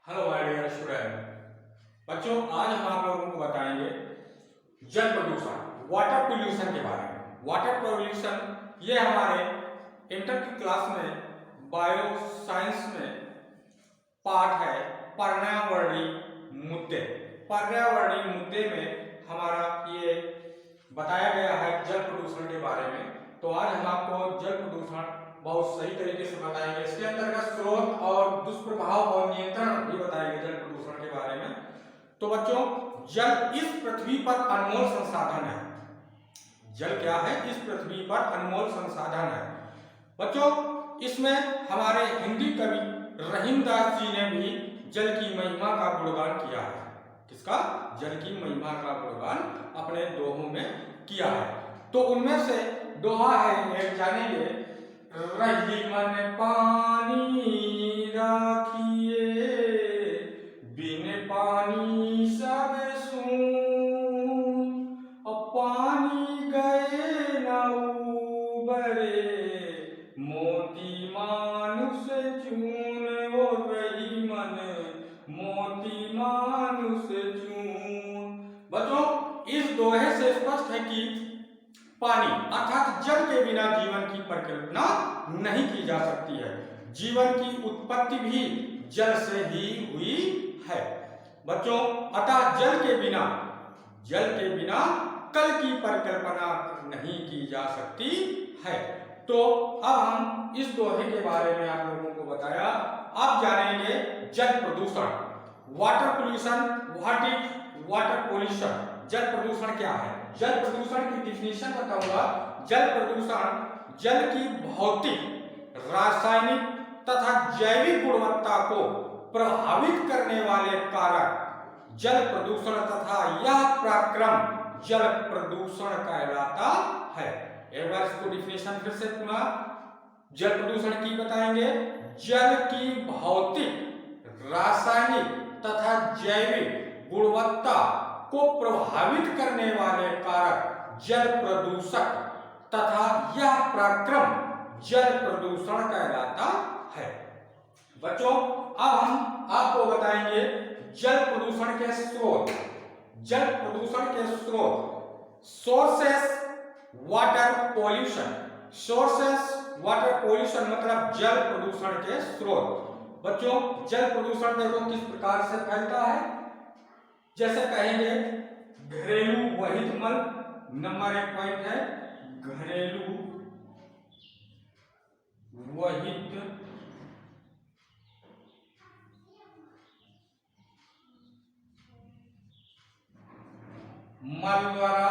Hello my dear student. बच्चों, आज हम आप लोगों को बताएंगे जल प्रदूषण, वाटर पोल्यूशन के बारे में। वाटर पोल्यूशन ये हमारे इंटर की क्लास में बायो साइंस में पार्ट है पर्यावरणीय मुद्दे। पर्यावरणीय मुद्दे में हमारा ये बताया गया है जल प्रदूषण के बारे में। तो आज हम आपको जल प्रदूषण बहुत सही तरीके से बताएंगे। इसके अंतर्गत स्रोत और दुष्प्रभाव और नियंत्रण भी बताएंगे जल प्रदूषण के बारे में। तो बच्चों, जल इस पृथ्वी पर अनमोल संसाधन है। जल क्या है? इस पृथ्वी पर अनमोल संसाधन है। बच्चों, इसमें हमारे हिंदी कवि रहीमदास जी ने भी जल की महिमा का गुणगान किया है। किसका? जल की महिमा का गुणगान अपने दोहों में किया है। तो उनमें से दोहा है, एक जानेंगे, रही मन पानी राखिए, बिन पानी सब सून, और पानी गए न उबरे, मोती मानुष चून। वो रही मन मोती मानुष चून। बच्चों, इस दोहे से स्पष्ट है कि पानी अर्थात जल के बिना जीवन की परिकल्पना नहीं की जा सकती है। जीवन की उत्पत्ति भी जल से ही हुई है। बच्चों, अतः जल के बिना कल की परिकल्पना नहीं की जा सकती है। तो अब हम इस दोहे के बारे में आप लोगों को बताया। अब जानेंगे जल प्रदूषण, water pollution. What is water pollution? जल प्रदूषण क्या है? जल प्रदूषण की डिफिनेशन बताऊंगा। जल प्रदूषण जल की भौतिक, रासायनिक तथा जैविक गुणवत्ता को प्रभावित करने वाले कारक जल प्रदूषण तथा यह प्रक्रम जल प्रदूषण कहलाता है। एक बार इसको डिफिनेशन फिर से पुनः जल प्रदूषण की बताएंगे। जल की भौतिक, रासायनिक तथा जैविक गुणवत्ता को प्रभावित करने वाले कारक जल प्रदूषक तथा यह प्रक्रम जल प्रदूषण कहलाता है। बच्चों, अब हम आपको बताएंगे जल प्रदूषण के स्रोत। जल प्रदूषण के स्रोत, sources water pollution. Sources water pollution मतलब जल प्रदूषण के स्रोत। बच्चों, जल प्रदूषण देखो किस प्रकार से फैलता है। जैसे कहेंगे घरेलू वहित मल, नंबर 1 पॉइंट है घरेलू वहित मल द्वारा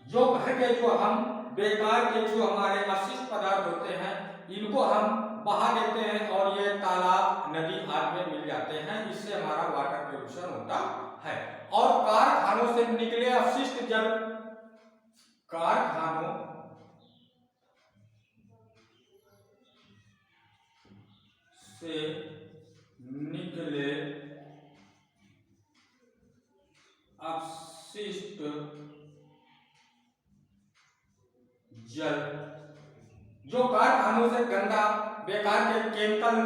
जो घर के जो हम बेकार के जो हमारे अपशिष्ट पदार्थ होते हैं इनको हम बहा देते हैं और ये तालाब, नदी आदि में मिल जाते हैं। इससे हमारा वाटर पोल्यूशन होता है। और कारखानों से निकले अपशिष्ट जल, कारखानों से निकले अपशिष्ट जल, जो कारखानों से गंदा बेकार के केमिकल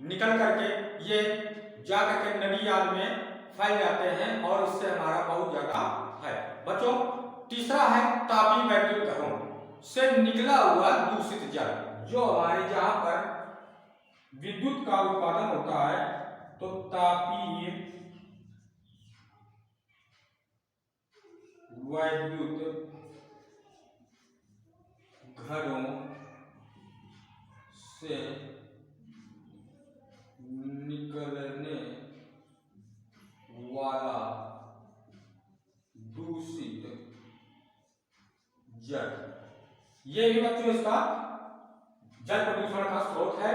निकल करके ये जाकर के नदी आदि में फैल जाते हैं और इससे हमारा बहुत ज्यादा है। बच्चों, तीसरा है तापीय वैद्युत घरों से निकला हुआ दूषित जल। जो हमारे जहां पर विद्युत का उत्पादन होता है तो तापीय वैद्युत घरों से निकलने वाला दूषित जल, ये भी बच्चों इसका जल प्रदूषण का स्रोत है।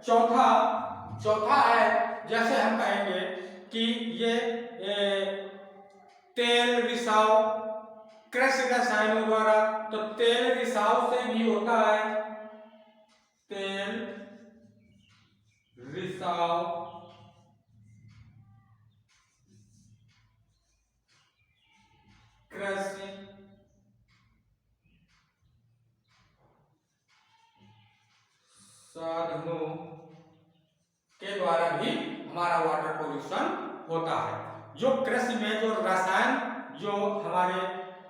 चौथा है, जैसे हम कहेंगे कि ये तेल रिसाव कृषि रसायनों द्वारा, तो तेल रिसाव से भी होता है। तेल रिसाव कृषि साधनों के द्वारा भी हमारा वाटर पोल्यूशन होता है। जो कृषि में जो रसायन, जो हमारे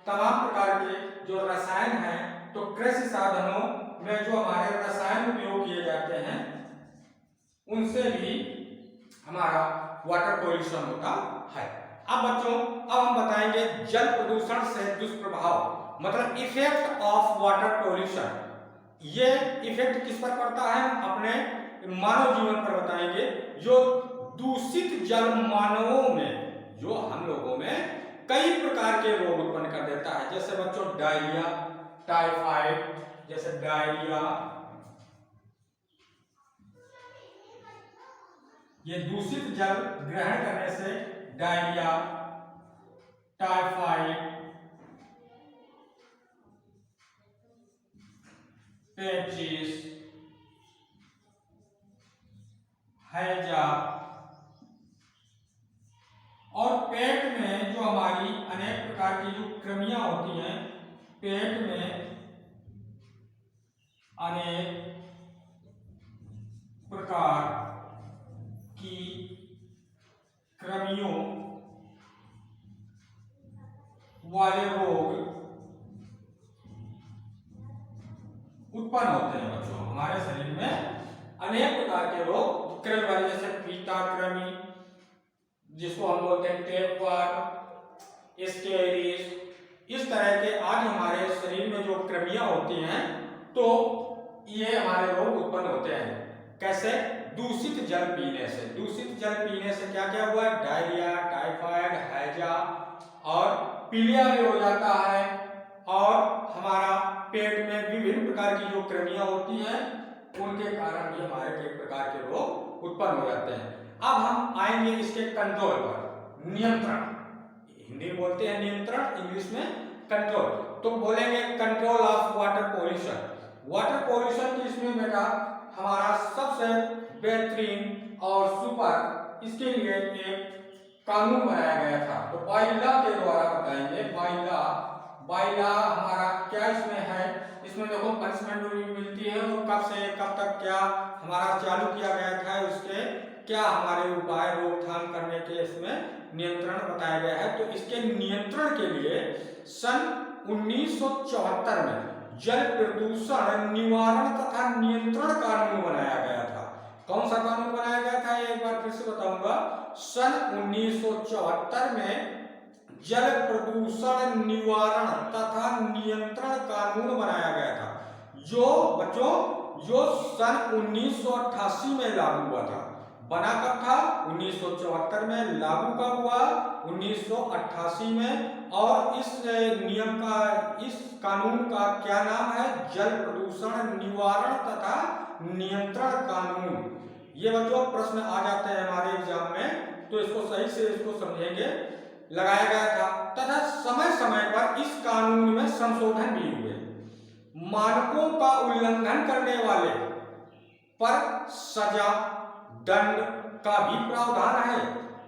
तमाम प्रकार के जो रसायन हैं, तो कृषि साधनों में जो हमारे रसायन उपयोग किए जाते हैं उनसे भी हमारा वाटर पोल्यूशन होता है। अब बच्चों, अब हम बताएंगे जल प्रदूषण से दुष्प्रभाव, मतलब इफेक्ट ऑफ वाटर पोल्यूशन। ये इफेक्ट किस पर पड़ता है, अपने मानव जीवन पर बताएंगे। जो दूषित जल मानवों में, जो हम लोगों में कई प्रकार के रोग उत्पन्न कर देता है, जैसे बच्चों डायरिया, टाइफाइड, जैसे डायरिया, ये दूषित जल ग्रहण करने से डायरिया, टाइफाइड, पेचिस, हैजा, और पेट में जो हमारी अनेक प्रकार की जो कृमियां होती हैं, पेट में अनेक प्रकार की कृमियों वाले रोग उत्पन्न होते हैं बच्चों। हमारे शरीर में अनेक प्रकार के रोग कृमि वाले, जैसे पीता कृमि, जिसको हम बोलते हैं टेपवर्म, स्केरिस, इस तरह के आज हमारे शरीर में जो कृमियां होती हैं, तो ये हमारे रोग उत्पन्न होते हैं। कैसे? दूषित जल पीने से। दूषित जल पीने से क्या क्या हुआ? डायरिया, टाइफाइड, हैजा और पीलिया भी हो जाता है, और हमारा पेट में विभिन्न प्रकार की जो कृमियां होती हैं उनके कारण भी हमारे कई प्रकार के रोग उत्पन्न हो जाते हैं। अब हम आएंगे इसके कंट्रोल पर, नियंत्रण। हिंदी में बोलते हैं नियंत्रण, इंग्लिश में कंट्रोल। तो बोलेंगे control of water pollution. Water pollution की इसमें बेटा हमारा सबसे बेहतरीन और सुपर, इसके लिए एक कानून बनाया गया था। तो बाइला के द्वारा बताएंगे। बाइला हमारा क्या इसमें है, इसमें देखो पनिशमेंट भी मिलती है, और कब से कब तक क्या हमारा चालू किया गया था, उसके क्या हमारे उपाय रोकथाम करने के इसमें नियंत्रण बताया गया है। तो इसके नियंत्रण के लिए सन 1974 में जल प्रदूषण निवारण तथा नियंत्रण कानून बनाया गया था। कौन सा कानून बनाया गया था, एक बार फिर से बताऊंगा। सन 1974 में जल प्रदूषण निवारण तथा नियंत्रण कानून बनाया गया था, जो बच्चों जो सन 1988 में लागू हुआ था। बना कब था? 1974 में, लागू कब हुआ? 1988 में। और इस नियम का, इस कानून का क्या नाम है? जल प्रदूषण निवारण तथा नियंत्रण कानून। ये बच्चों प्रश्न आ जाते हैं हमारे एग्जाम में, तो इसको सही से इसको समझेंगे। लगाया गया था, तथा समय समय पर इस कानून में संशोधन भी हुए। मानकों का उल्लंघन करने वाले पर सजा, दंड का भी प्रावधान है।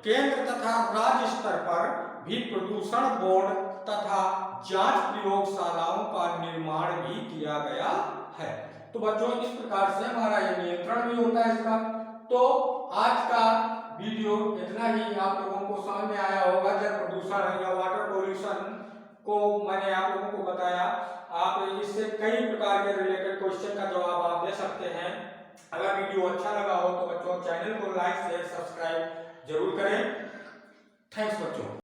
केंद्र तथा राज्य स्तर पर भी प्रदूषण बोर्ड तथा जांच प्रयोगशालाओं का निर्माण भी किया गया है। तो बच्चों इस प्रकार से हमारा ये नियंत्रण भी होता है इसका। तो आज का वीडियो इतना ही, आप लोगों को समझ में आया होगा। जल प्रदूषण या वाटर पोल्यूशन को मैंने आप लोगों को बताया। आप इससे कई प्रकार के रिलेटेड क्वेश्चन का जवाब आप दे सकते हैं। अगर वीडियो अच्छा लगा हो तो बच्चों चैनल को लाइक शेयर सब्सक्राइब जरूर करें।